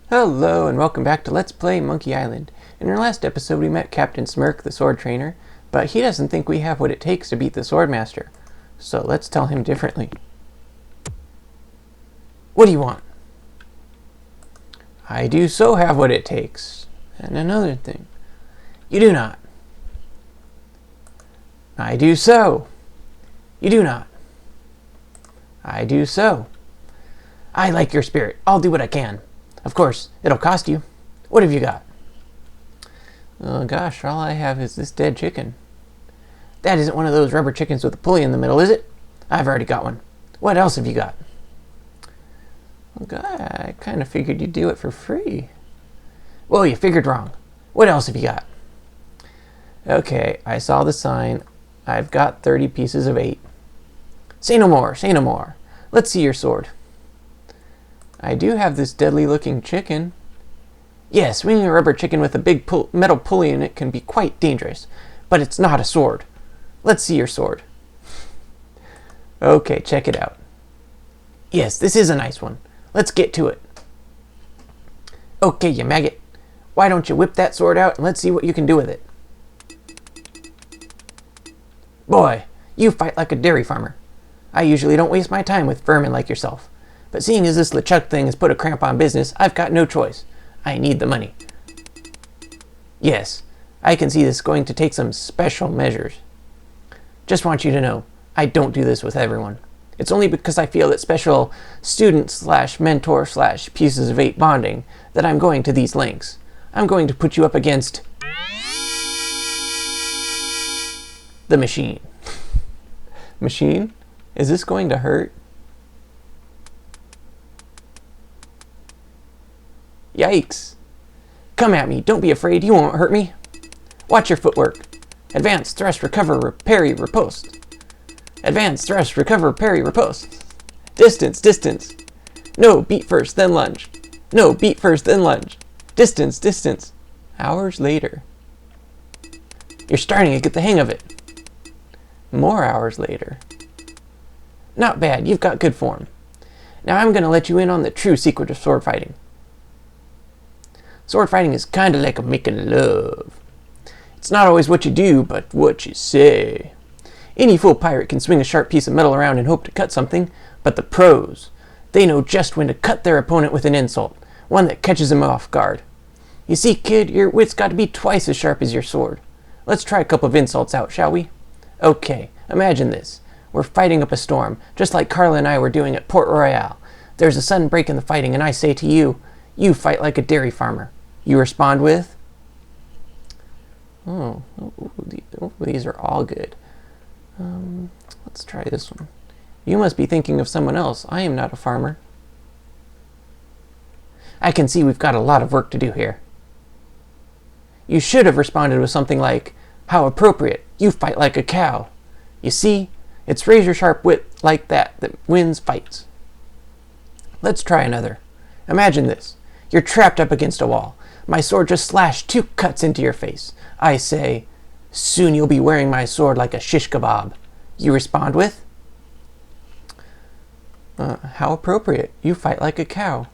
Hello and welcome back to Let's Play Monkey Island. In our last episode we met Captain Smirk, the sword trainer, but he doesn't think we have what it takes to beat the Swordmaster. So let's tell him differently. What do you want? I do so have what it takes. And another thing. You do not. I do so. You do not. I do so. I like your spirit. I'll do what I can. Of course, it'll cost you. What have you got? Oh gosh, all I have is this dead chicken. That isn't one of those rubber chickens with a pulley in the middle, is it? I've already got one. What else have you got? Oh God, I kind of figured you'd do it for free. Well, you figured wrong. What else have you got? Okay, I saw the sign. I've got 30 pieces of 8. Say no more, say no more. Let's see your sword. I do have this deadly-looking chicken. Yes, swinging a rubber chicken with a big metal pulley in it can be quite dangerous, but it's not a sword. Let's see your sword. Okay, check it out. Yes, this is a nice one. Let's get to it. Okay, you maggot. Why don't you whip that sword out and let's see what you can do with it. Boy, you fight like a dairy farmer. I usually don't waste my time with vermin like yourself. But seeing as this LeChuck thing has put a cramp on business, I've got no choice. I need the money. Yes, I can see this going to take some special measures. Just want you to know, I don't do this with everyone. It's only because I feel that special student/mentor/pieces of 8 bonding that I'm going to these lengths. I'm going to put you up against the machine. Machine? Is this going to hurt? Yikes. Come at me. Don't be afraid. You won't hurt me. Watch your footwork. Advance, thrust, recover, parry, riposte. Advance, thrust, recover, parry, riposte. Distance, distance. No, beat first, then lunge. No, beat first, then lunge. Distance, distance. Hours later. You're starting to get the hang of it. More hours later. Not bad. You've got good form. Now I'm going to let you in on the true secret of sword fighting. Sword fighting is kind of like making love. It's not always what you do, but what you say. Any fool pirate can swing a sharp piece of metal around and hope to cut something, but the pros, they know just when to cut their opponent with an insult, one that catches him off guard. You see, kid, your wit's got to be twice as sharp as your sword. Let's try a couple of insults out, shall we? Okay, imagine this. We're fighting up a storm, just like Carla and I were doing at Port Royale. There's a sudden break in the fighting, and I say to you, you fight like a dairy farmer. You respond with, these are all good. Let's try this one. You must be thinking of someone else. I am not a farmer. I can see we've got a lot of work to do here. You should have responded with something like, how appropriate. You fight like a cow. You see, it's razor sharp wit like that wins fights. Let's try another. Imagine this. You're trapped up against a wall. My sword just slashed 2 cuts into your face. I say, soon you'll be wearing my sword like a shish kebab. You respond with, how appropriate. You fight like a cow.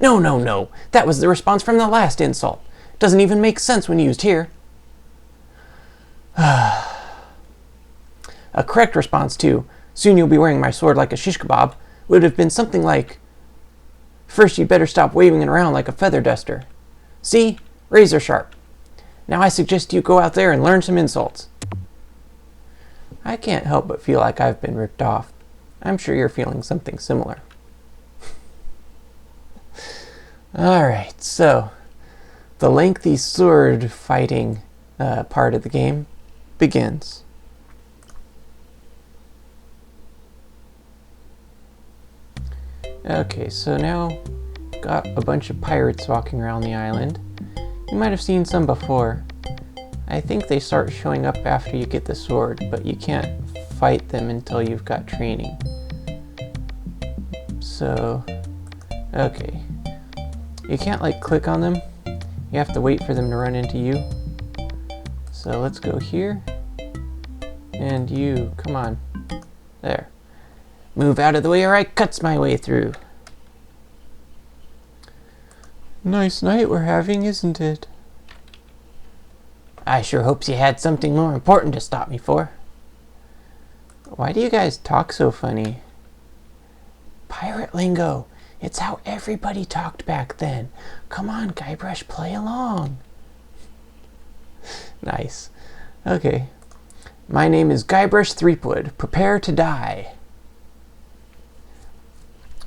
No, no, no. That was the response from the last insult. Doesn't even make sense when used here. A correct response to, soon you'll be wearing my sword like a shish kebab, would have been something like, first you'd better stop waving it around like a feather duster. See? Razor sharp. Now I suggest you go out there and learn some insults. I can't help but feel like I've been ripped off. I'm sure you're feeling something similar. Alright, so the lengthy sword fighting part of the game begins. Okay, so now got a bunch of pirates walking around the island. You might have seen some before. I think they start showing up after you get the sword, but you can't fight them until you've got training. So, okay. You can't like click on them. You have to wait for them to run into you. So let's go here. And you, come on. There. Move out of the way or I cuts my way through. Nice night we're having, isn't it? I sure hopes you had something more important to stop me for. Why do you guys talk so funny? Pirate lingo. It's how everybody talked back then. Come on, Guybrush, play along. Nice. Okay. My name is Guybrush Threepwood. Prepare to die.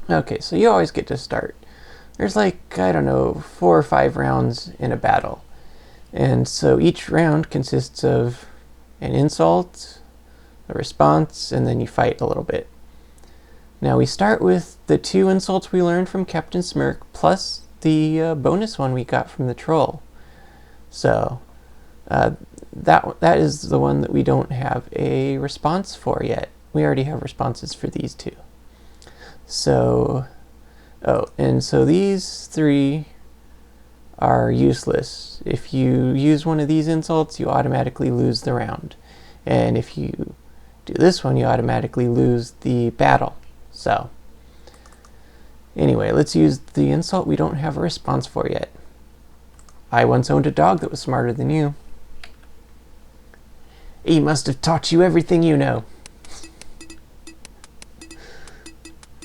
Okay, so you always get to start. There's like, I don't know, 4 or 5 rounds in a battle. And so each round consists of an insult, a response, and then you fight a little bit. Now we start with the 2 insults we learned from Captain Smirk, plus the bonus one we got from the troll. So that is the one that we don't have a response for yet. We already have responses for these 2. So, and so these 3 are useless. If you use one of these insults, you automatically lose the round. And if you do this one, you automatically lose the battle. So, anyway, let's use the insult we don't have a response for yet. I once owned a dog that was smarter than you. He must have taught you everything you know.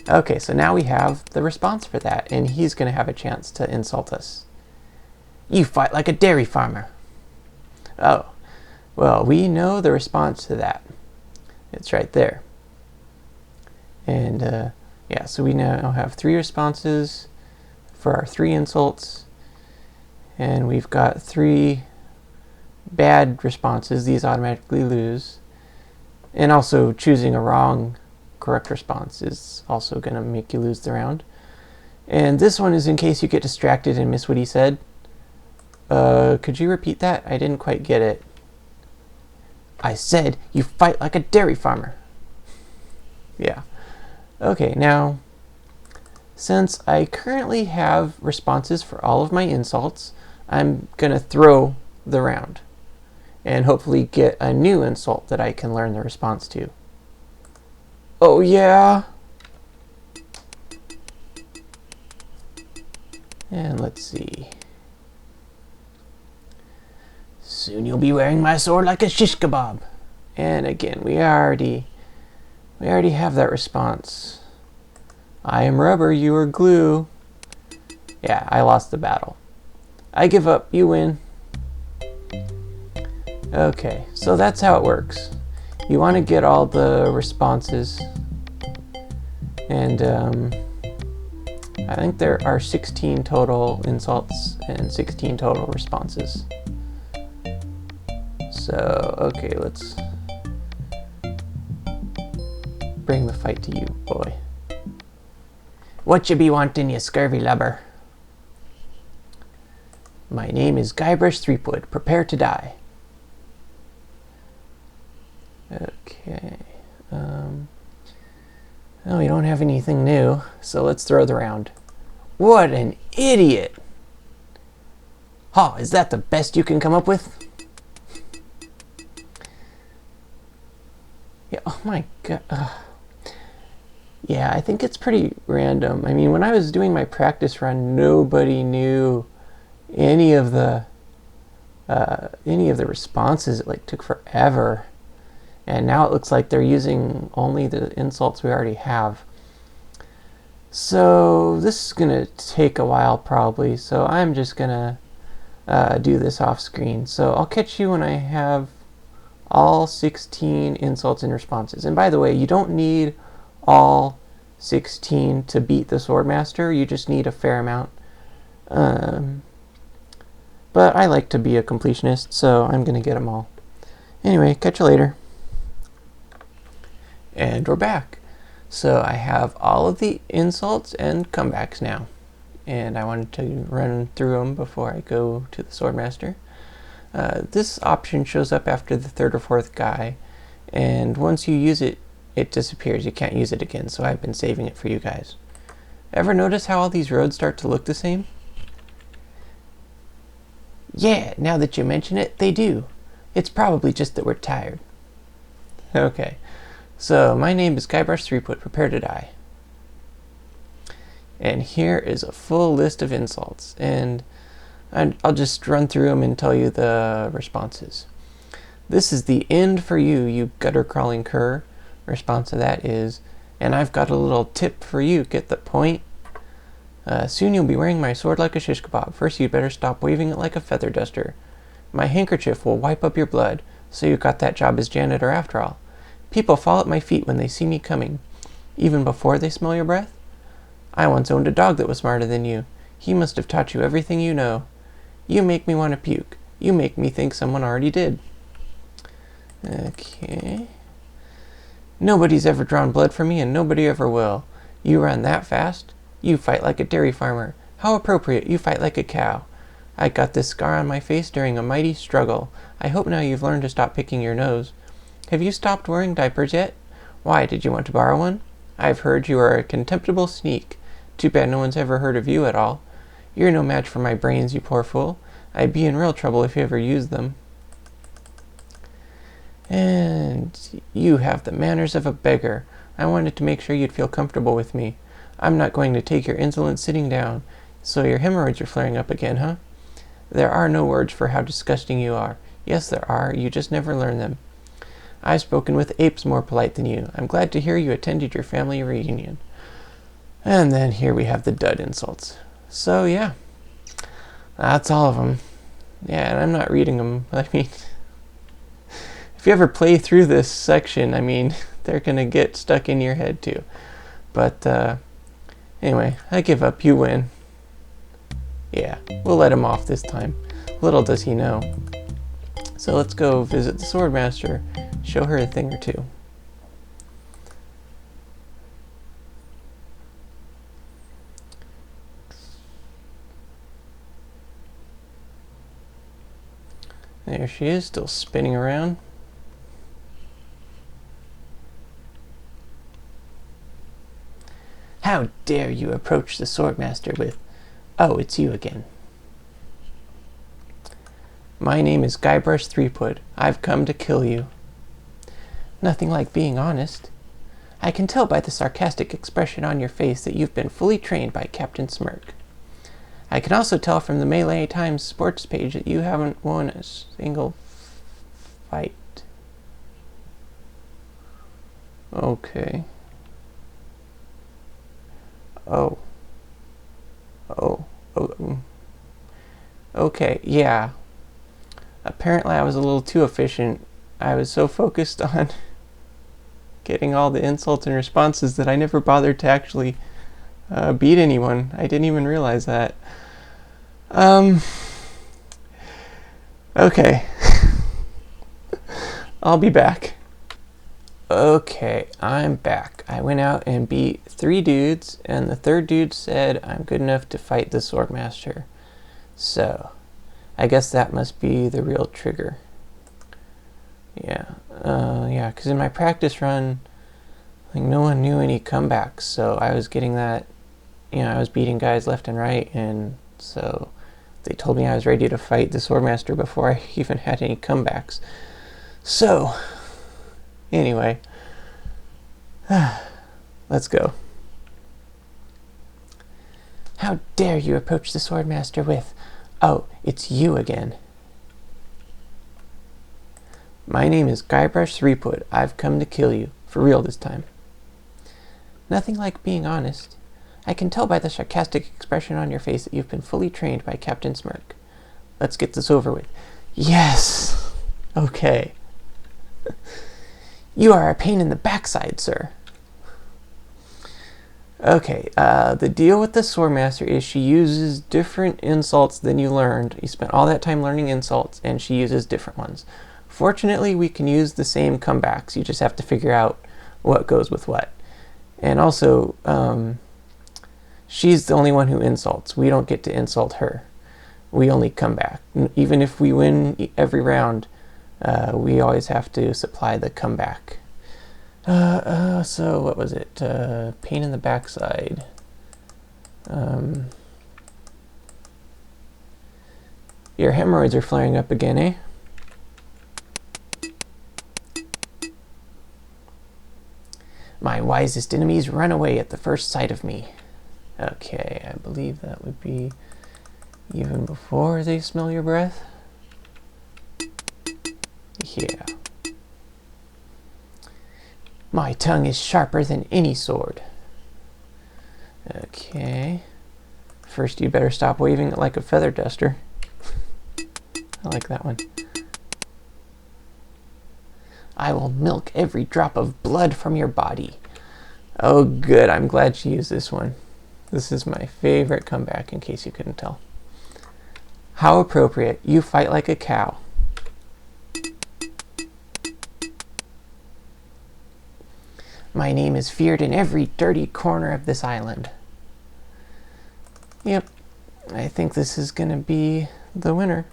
Okay, so now we have the response for that, and he's going to have a chance to insult us. You fight like a dairy farmer. Oh, well, we know the response to that. It's right there. And yeah, so we now have 3 responses for our 3 insults, and we've got 3 bad responses. These automatically lose. And also choosing a wrong correct response is also going to make you lose the round. And this one is in case you get distracted and miss what he said. Could you repeat that? I didn't quite get it. I said you fight like a dairy farmer. Yeah. Okay, now, since I currently have responses for all of my insults, I'm going to throw the round and hopefully get a new insult that I can learn the response to. Oh yeah! And let's see. Soon you'll be wearing my sword like a shish kebab. And again, we already have that response. I am rubber, you are glue. Yeah, I lost the battle. I give up, you win. Okay, so that's how it works. You want to get all the responses. And I think there are 16 total insults and 16 total responses. So, okay, let's bring the fight to you, boy. What you be wanting, you scurvy lubber? My name is Guybrush Threepwood. Prepare to die. Okay. Oh, we don't have anything new, so let's throw the round. What an idiot! Ha, is that the best you can come up with? Yeah, oh my god. Yeah, I think it's pretty random. I mean, when I was doing my practice run, nobody knew any of the responses. It like took forever. And now it looks like they're using only the insults we already have. So this is going to take a while probably, so I'm just going to do this off screen. So I'll catch you when I have all 16 insults and responses. And by the way, you don't need all 16 to beat the Swordmaster, you just need a fair amount. But I like to be a completionist, so I'm going to get them all. Anyway, catch you later. And we're back. So I have all of the insults and comebacks now. And I wanted to run through them before I go to the Swordmaster. This option shows up after the 3rd or 4th guy. And once you use it, it disappears. You can't use it again. So I've been saving it for you guys. Ever notice how all these roads start to look the same? Yeah, now that you mention it, they do. It's probably just that we're tired. Okay. So, my name is Guybrush Threepwood. Prepare to die. And here is a full list of insults, and I'll just run through them and tell you the responses. This is the end for you, you gutter-crawling cur. Response to that is, and I've got a little tip for you, get the point? Soon you'll be wearing my sword like a shish kebab. First you'd better stop waving it like a feather duster. My handkerchief will wipe up your blood, so you got that job as janitor after all. People fall at my feet when they see me coming, even before they smell your breath. I once owned a dog that was smarter than you. He must have taught you everything you know. You make me want to puke. You make me think someone already did. Okay. Nobody's ever drawn blood from me, and nobody ever will. You run that fast? You fight like a dairy farmer. How appropriate, you fight like a cow. I got this scar on my face during a mighty struggle. I hope now you've learned to stop picking your nose. Have you stopped wearing diapers yet? Why, did you want to borrow one? I've heard you are a contemptible sneak. Too bad no one's ever heard of you at all. You're no match for my brains, you poor fool. I'd be in real trouble if you ever used them. And you have the manners of a beggar. I wanted to make sure you'd feel comfortable with me. I'm not going to take your insolence sitting down. So your hemorrhoids are flaring up again, huh? There are no words for how disgusting you are. Yes, there are. You just never learn them. I've spoken with apes more polite than you. I'm glad to hear you attended your family reunion. And then here we have the dud insults. So yeah, that's all of them. Yeah, and I'm not reading them. I mean, if you ever play through this section, I mean, they're going to get stuck in your head too. But anyway, I give up. You win. Yeah, we'll let him off this time. Little does he know. So let's go visit the Swordmaster, show her a thing or two. There she is, still spinning around. How dare you approach the Swordmaster with, "Oh, it's you again." My name is Guybrush Threepwood. I've come to kill you. Nothing like being honest. I can tell by the sarcastic expression on your face that you've been fully trained by Captain Smirk. I can also tell from the Melee Times sports page that you haven't won a single fight. Okay. Oh. Okay, yeah. Apparently I was a little too efficient. I was so focused on getting all the insults and responses that I never bothered to actually beat anyone. I didn't even realize that. Okay. I'll be back. Okay, I'm back. I went out and beat 3 dudes, and the 3rd dude said I'm good enough to fight the Swordmaster. So, I guess that must be the real trigger. Yeah, because in my practice run, like, no one knew any comebacks, so I was getting that, I was beating guys left and right, and so they told me I was ready to fight the Swordmaster before I even had any comebacks. So, anyway, let's go. How dare you approach the Swordmaster with, "Oh, it's you again." My name is Guybrush Threepwood. I've come to kill you. For real this time. Nothing like being honest. I can tell by the sarcastic expression on your face that you've been fully trained by Captain Smirk. Let's get this over with. Yes! Okay. You are a pain in the backside, sir. Okay, the deal with the Swordmaster is she uses different insults than you learned. You spent all that time learning insults, and she uses different ones. Fortunately, we can use the same comebacks. You just have to figure out what goes with what. And also, she's the only one who insults. We don't get to insult her. We only come back. Even if we win every round, we always have to supply the comeback. So what was it? Pain in the backside. Your hemorrhoids are flaring up again, eh? My wisest enemies run away at the first sight of me. Okay, I believe that would be even before they smell your breath. Yeah. My tongue is sharper than any sword. Okay. First, you better stop waving it like a feather duster. I like that one. I will milk every drop of blood from your body. Oh, good. I'm glad she used this one. This is my favorite comeback, in case you couldn't tell. How appropriate. You fight like a cow. My name is feared in every dirty corner of this island. Yep. I think this is going to be the winner.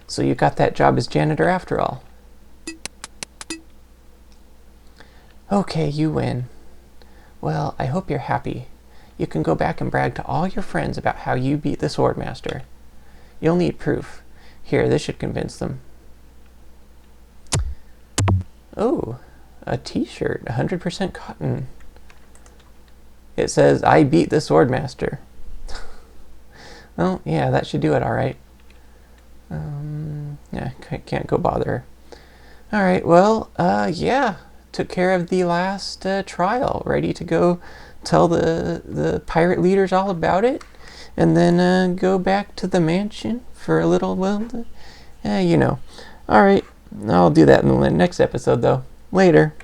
So you got that job as janitor after all. Okay, you win. Well, I hope you're happy. You can go back and brag to all your friends about how you beat the Swordmaster. You'll need proof. Here, this should convince them. Oh, a t-shirt, 100% cotton. It says, I beat the Swordmaster. Well, yeah, that should do it all right. Yeah, can't go bother her. All right, well, yeah. Took care of the last trial. Ready to go tell the pirate leaders all about it. And then go back to the mansion for a little, well, you know. All right, I'll do that in the next episode, though. Later.